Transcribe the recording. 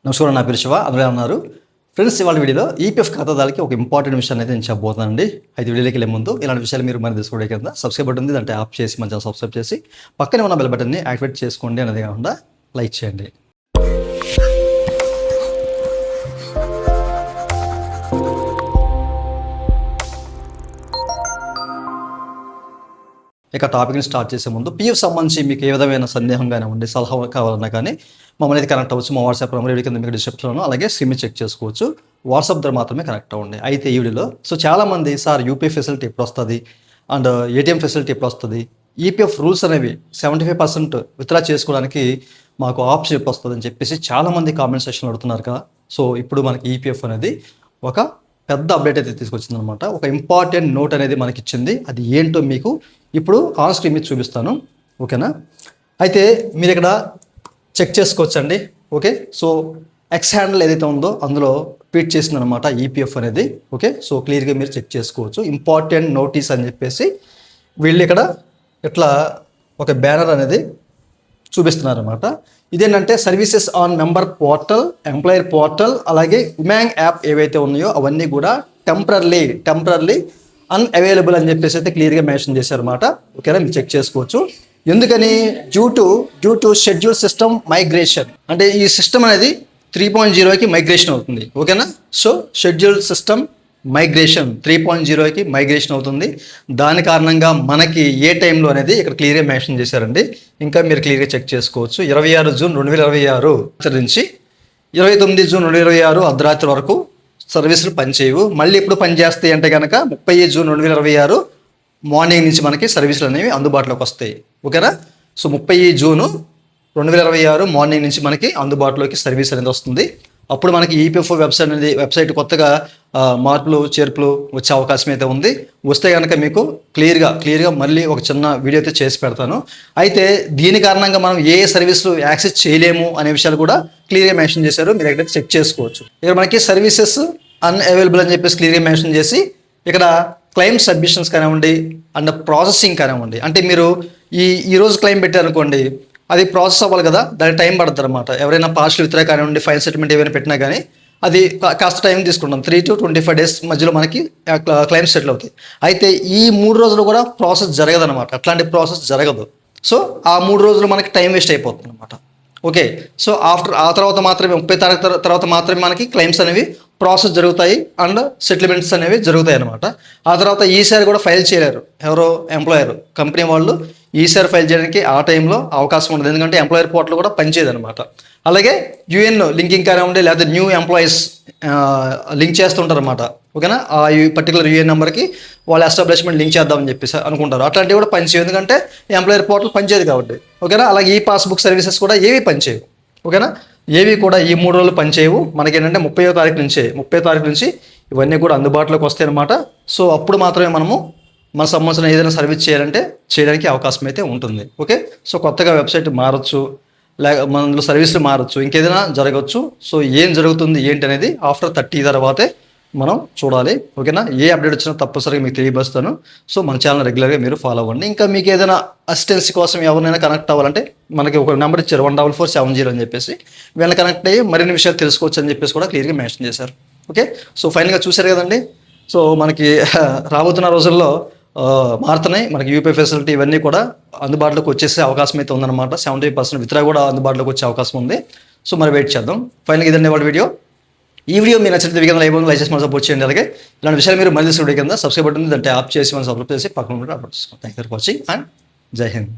నమస్కారం, నా పేరు శివ. అందరూ ఉన్నారు ఫ్రెండ్స్. ఇవాళ వీడియోలో ఈపీఎఫ్ ఖాతాదారులకి ఒక ఇంపార్టెంట్ విషయాన్ని అయితే నేను చెప్పబోతున్నానండి. అయితే వీడియోకి వెళ్ళే ముందు ఇలాంటి విషయాలు మీరు మరి తీసుకోవడం కింద సబ్స్క్రైబ్ బటన్ ఉంది, దాంట్లో ఆప్ చేసి మంచిగా సబ్స్క్రైబ్ చేసి పక్కనే ఉన్న బెల్ బటన్ని యాక్టివేట్ చేసుకోండి. అనేది కాకుండా లైక్ చేయండి. ఇక టాపిక్ని స్టార్ట్ చేసే ముందు పీఎఫ్ సంబంధించి మీకు ఏ విధమైన సందేహం కానీ ఉండి సలహా కావాలన్నా కానీ మమ్మల్ని అయితే కనెక్ట్ అవ్వచ్చు. మా వాట్సాప్ నెంబర్ వీడియో కింద మీకు డిస్క్రిప్షన్లో, అలాగే స్క్రీన్ చెక్ చేసుకోవచ్చు. వాట్సాప్ ద్వారా మాత్రమే కనెక్ట్ అవ్వండి. అయితే ఈ వీడియోలో చాలామంది సార్ యూపీఐ ఫెసిలిటీ ఎప్పుడు వస్తుంది అండ్ ఏటీఎం ఫెసిలిటీ ఎప్పుడు వస్తుంది, ఈపీఎఫ్ రూల్స్ అనేవి 75% విత్డ్రా చేసుకోవడానికి మాకు ఆప్షన్ ఎప్పుడు వస్తుంది అని చెప్పేసి చాలామంది కామెంట్ సెక్షన్లో అడుగుతున్నారు కదా. సో ఇప్పుడు మనకి ఈపీఎఫ్ అనేది ఒక పెద్ద అప్డేట్ అయితే తీసుకొచ్చిందనమాట. ఒక ఇంపార్టెంట్ నోట్ అనేది మనకి ఇచ్చింది. అది ఏంటో మీకు ఇప్పుడు ఆన్ స్క్రీన్ మీద చూపిస్తాను, ఓకేనా. అయితే మీరు ఇక్కడ చెక్ చేసుకోవచ్చండి. ఓకే, సో ఎక్స్ హ్యాండిల్ ఏదైతే ఉందో అందులో ట్వీట్ చేసిందనమాట ఈపీఎఫ్ అనేది. ఓకే, సో క్లియర్గా మీరు చెక్ చేసుకోవచ్చు. ఇంపార్టెంట్ నోటీస్ అని చెప్పేసి వీళ్ళు ఇక్కడ ఇట్లా ఒక బ్యానర్ అనేది చూపిస్తున్నారనమాట. ఇదేంటంటే services on member portal, employer portal, అలాగే ఉమాంగ్ యాప్ ఏవైతే ఉన్నాయో అవన్నీ కూడా టెంపరర్లీ అన్అవైలబుల్ అని చెప్పేసి అయితే క్లియర్గా మెన్షన్ చేశారన్నమాట. ఓకేనా, మీరు చెక్ చేసుకోవచ్చు. ఎందుకని? Due to schedule system migration. అంటే ఈ సిస్టమ్ అనేది 3.0కి మైగ్రేషన్ అవుతుంది. ఓకేనా, సో షెడ్యూల్ సిస్టమ్ మైగ్రేషన్ 3.0కి మైగ్రేషన్ అవుతుంది. దాని కారణంగా మనకి ఏ టైంలో అనేది ఇక్కడ క్లియర్గా మెన్షన్ చేశారండి. ఇంకా మీరు క్లియర్గా చెక్ చేసుకోవచ్చు. 26 జూన్ 2026 నుంచి 29 జూన్ 2026 అర్ధరాత్రి వరకు సర్వీసులు పనిచేయవు. మళ్ళీ ఇప్పుడు పనిచేస్తాయి అంటే కనుక 30 జూన్ 2026 మార్నింగ్ నుంచి మనకి సర్వీసులు అనేవి అందుబాటులోకి వస్తాయి. ఓకేనా, సో 30 జూను 2026 మార్నింగ్ నుంచి మనకి అందుబాటులోకి సర్వీస్ అనేది వస్తుంది. అప్పుడు మనకి ఈపీఎఫ్ వెబ్సైట్ కొత్తగా మార్పులు చేర్పులు వచ్చే అవకాశం అయితే ఉంది. వస్తే కనుక మీకు క్లియర్గా మళ్ళీ ఒక చిన్న వీడియో అయితే చేసి పెడతాను. అయితే దీని కారణంగా మనం ఏ సర్వీసులు యాక్సెస్ చేయలేము అనే విషయాలు కూడా క్లియర్గా మెన్షన్ చేశారు. మీరు ఎక్కడైతే చెక్ చేసుకోవచ్చు. ఇక్కడ మనకి సర్వీసెస్ అన్అవైలబుల్ అని చెప్పేసి క్లియర్గా మెన్షన్ చేసి ఇక్కడ క్లెయిమ్ సబ్మిషన్స్ కానివ్వండి అండ్ ప్రాసెసింగ్ కానివ్వండి. అంటే మీరు ఈ రోజు క్లెయిమ్ పెట్టారనుకోండి, అది ప్రాసెస్ అవ్వాలి కదా, దానికి టైం పడుతుంది అనమాట. ఎవరైనా పార్షల్ విత్డ్రా కానివ్వండి, ఫైల్ సెటిల్మెంట్ ఏమైనా పెట్టినా కానీ అది కాస్త టైం తీసుకుంటాం. 3 to 25 days మధ్యలో మనకి క్లెయిమ్స్ సెటిల్ అవుతాయి. అయితే ఈ 3 రోజులు కూడా ప్రాసెస్ జరగదనమాట. అట్లాంటి ప్రాసెస్ జరగదు. సో ఆ 3 రోజులు మనకి టైం వేస్ట్ అయిపోతుంది అనమాట. ఓకే, సో ఆ తర్వాత మాత్రమే 30 తారీఖు తర్వాత మాత్రమే మనకి క్లెయిమ్స్ అనేవి ప్రాసెస్ జరుగుతాయి అండ్ సెటిల్మెంట్స్ అనేవి జరుగుతాయి అనమాట. ఆ తర్వాత ఈసారి కూడా ఫైల్ చేయలేరు ఎవరో ఎంప్లాయర్, కంపెనీ వాళ్ళు ఈసారి ఫైల్ చేయడానికి ఆ టైంలో అవకాశం ఉండదు. ఎందుకంటే ఎంప్లాయర్ పోర్టల్ కూడా పనిచేయదు అనమాట. అలాగే యూఎన్ లింకింగ్ కానివ్వండి, లేదా న్యూ ఎంప్లాయీస్ లింక్ చేస్తుంటారు అనమాట. ఓకేనా, ఆ పర్టికులర్ యూఎన్ నెంబర్కి వాళ్ళ ఎస్టాబ్లిష్మెంట్ లింక్ చేద్దామని చెప్పేసి అనుకుంటారు. అట్లాంటివి కూడా పనిచేయవు, ఎందుకంటే ఎంప్లాయర్ పోర్టల్ పనిచేయదు కాబట్టి. ఓకేనా, అలాగే ఈ పాస్బుక్ సర్వీసెస్ కూడా ఏవి పనిచేయవు. ఓకేనా, ఏవి కూడా ఈ 3 రోజులు పనిచేయవు. మనకేంటంటే 30వ తారీఖు నుంచి ఇవన్నీ కూడా అందుబాటులోకి వస్తాయి అనమాట. సో అప్పుడు మాత్రమే మనము మన సంబంధించిన ఏదైనా సర్వీస్ చేయడానికి అవకాశం అయితే ఉంటుంది. ఓకే, సో కొత్తగా వెబ్సైట్ మారచ్చు, మనలో సర్వీసులు మారచ్చు, ఇంకేదైనా జరగచ్చు. సో ఏం జరుగుతుంది ఏంటి అనేది ఆఫ్టర్ 30 తర్వాతే మనం చూడాలి. ఓకేనా, ఏ అప్డేట్ వచ్చినా తప్పనిసరిగా మీకు తెలియపరుస్తాను. సో మన ఛానల్ రెగ్యులర్గా మీరు ఫాలో అవ్వండి. ఇంకా మీకు ఏదైనా అసిస్టెన్సీ కోసం ఎవరినైనా కనెక్ట్ అవ్వాలంటే మనకి ఒక నెంబర్ ఇచ్చారు 14470 అని చెప్పేసి. వీళ్ళని కనెక్ట్ అయ్యి మరిన్ని విషయాలు తెలుసుకోవచ్చు అని చెప్పేసి కూడా క్లియర్గా మెన్షన్ చేశారు. ఓకే, సో ఫైనల్గా చూశారు కదండి. సో మనకి రాబోతున్న రోజుల్లో మారుతున్నాయి. మనకి యూపీఐ ఫెసిలిటీ ఇవన్నీ కూడా అందుబాటులోకి వచ్చేసే అవకాశం అయితే ఉందన్నమాట. 70% విత్డ్రా కూడా అందుబాటులోకి వచ్చే అవకాశం ఉంది. సో మరి వెయిట్ చేద్దాం. ఫైనల్గా ఇదండి వాళ్ళ వీడియో. ఈ వీడియో మీరు నచ్చితే లైక్ చేసి మనం సపోర్ట్ చేయండి. అలాగే ఇలాంటి విషయాలు మీరు మళ్ళీ వీడియో కింద సబ్స్క్రైబ్ బటన్ దాంట్లో ఆప్ చేసి మనం సబ్స్క్రైబ్ చేసి పక్కన అప్లోడ్ చేసుకోండి. Thank you for watching and జై హింద్.